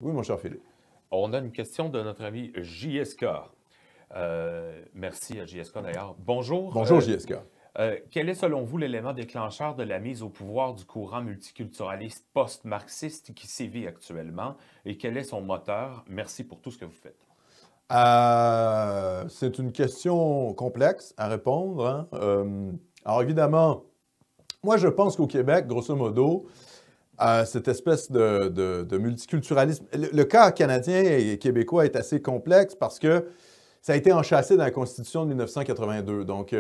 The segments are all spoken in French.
Oui, mon cher Philippe. On a une question de notre ami JSK. Merci à JSK d'ailleurs. Bonjour. Bonjour, JSK. Quel est selon vous l'élément déclencheur de la mise au pouvoir du courant multiculturaliste post-marxiste qui sévit actuellement et quel est son moteur? Merci pour tout ce que vous faites. C'est une question complexe à répondre, hein. Alors évidemment, moi je pense qu'au Québec, grosso modo, cette espèce de multiculturalisme, le cas canadien et québécois est assez complexe parce que ça a été enchâssé dans la Constitution de 1982. Donc,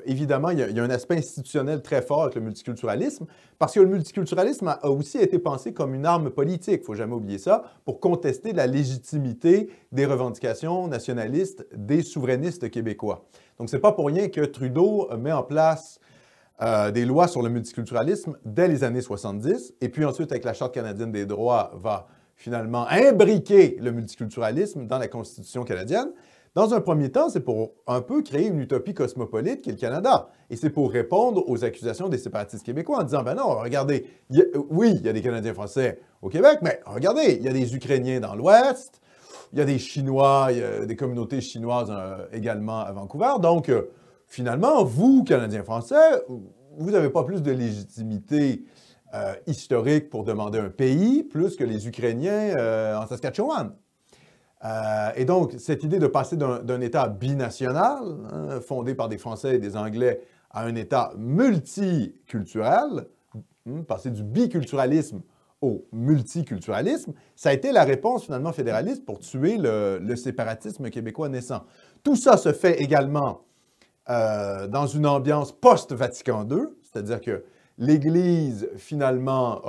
évidemment, il y a un aspect institutionnel très fort avec le multiculturalisme, parce que le multiculturalisme a aussi été pensé comme une arme politique, il ne faut jamais oublier ça, pour contester la légitimité des revendications nationalistes des souverainistes québécois. Donc, ce n'est pas pour rien que Trudeau met en place des lois sur le multiculturalisme dès les années 70, et puis ensuite, avec la Charte canadienne des droits, va finalement imbriquer le multiculturalisme dans la Constitution canadienne. Dans un premier temps, c'est pour un peu créer une utopie cosmopolite qui est le Canada. Et c'est pour répondre aux accusations des séparatistes québécois en disant, ben non, regardez, oui, il y a des Canadiens français au Québec, mais regardez, il y a des Ukrainiens dans l'Ouest, il y a des Chinois, il y a des communautés chinoises également à Vancouver. Donc, finalement, vous, Canadiens français, vous n'avez pas plus de légitimité historique pour demander un pays, plus que les Ukrainiens en Saskatchewan. Et donc, cette idée de passer d'un État binational, hein, fondé par des Français et des Anglais, à un État multiculturel, passer du biculturalisme au multiculturalisme, ça a été la réponse finalement fédéraliste pour tuer le séparatisme québécois naissant. Tout ça se fait également dans une ambiance post-Vatican II, c'est-à-dire que l'Église, finalement,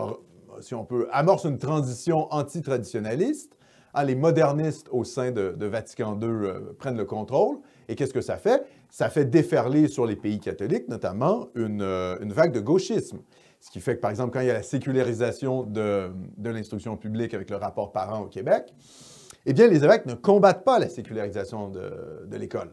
si on peut, amorce une transition anti-traditionnaliste. Les modernistes au sein de Vatican II prennent le contrôle. Et qu'est-ce que ça fait? Ça fait déferler sur les pays catholiques, notamment, une vague de gauchisme. Ce qui fait que, par exemple, quand il y a la sécularisation de l'instruction publique avec le rapport Parent au Québec, eh bien, les évêques ne combattent pas la sécularisation de l'école.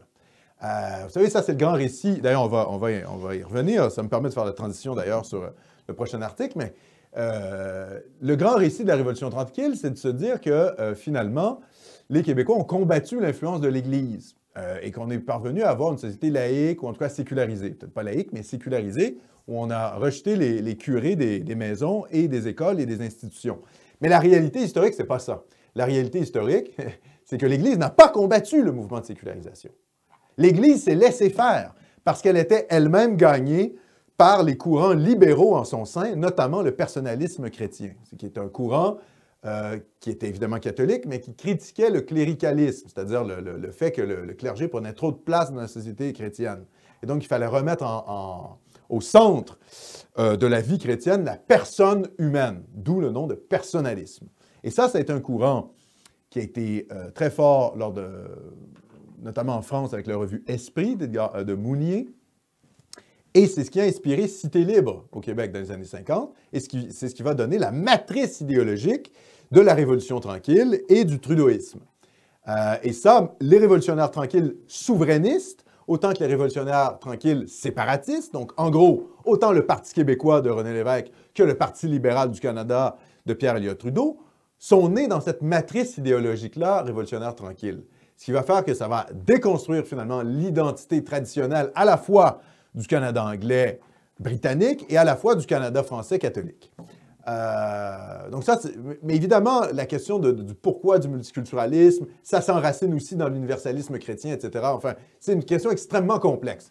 Vous savez, ça, c'est le grand récit. D'ailleurs, on va y revenir. Ça me permet de faire la transition, d'ailleurs, sur le prochain article. Mais le grand récit de la Révolution tranquille, c'est de se dire que, finalement, les Québécois ont combattu l'influence de l'Église et qu'on est parvenu à avoir une société laïque, ou en tout cas sécularisée. Peut-être pas laïque, mais sécularisée, où on a rejeté les curés des maisons et des écoles et des institutions. Mais la réalité historique, c'est pas ça. La réalité historique, c'est que l'Église n'a pas combattu le mouvement de sécularisation. L'Église s'est laissée faire parce qu'elle était elle-même gagnée par les courants libéraux en son sein, notamment le personnalisme chrétien, qui est un courant qui était évidemment catholique, mais qui critiquait le cléricalisme, c'est-à-dire le fait que le clergé prenait trop de place dans la société chrétienne. Et donc, il fallait remettre au centre de la vie chrétienne la personne humaine, d'où le nom de personnalisme. Et ça a été un courant qui a été très fort notamment en France avec la revue Esprit de Mounier. Et c'est ce qui a inspiré Cité libre au Québec dans les années 50, et c'est ce qui va donner la matrice idéologique de la Révolution tranquille et du trudeauisme. Et ça, les révolutionnaires tranquilles souverainistes, autant que les révolutionnaires tranquilles séparatistes, donc en gros, autant le Parti québécois de René Lévesque que le Parti libéral du Canada de Pierre-Éliott Trudeau, sont nés dans cette matrice idéologique-là, révolutionnaire tranquille. Ce qui va faire que ça va déconstruire finalement l'identité traditionnelle à la fois du Canada anglais britannique et à la fois du Canada français catholique. Donc ça, mais évidemment, la question du pourquoi du multiculturalisme, ça s'enracine aussi dans l'universalisme chrétien, etc. Enfin, c'est une question extrêmement complexe.